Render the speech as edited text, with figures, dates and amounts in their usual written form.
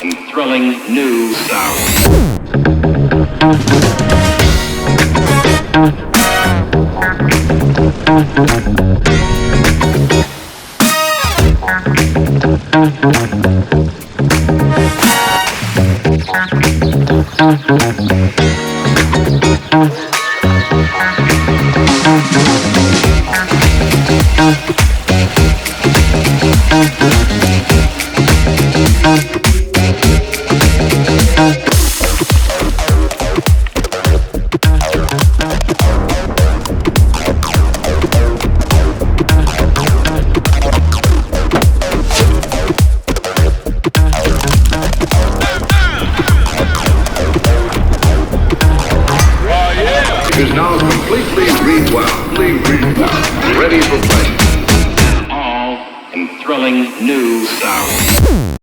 and thrilling new sound. Is now completely rewound, ready for play. All in thrilling new sound.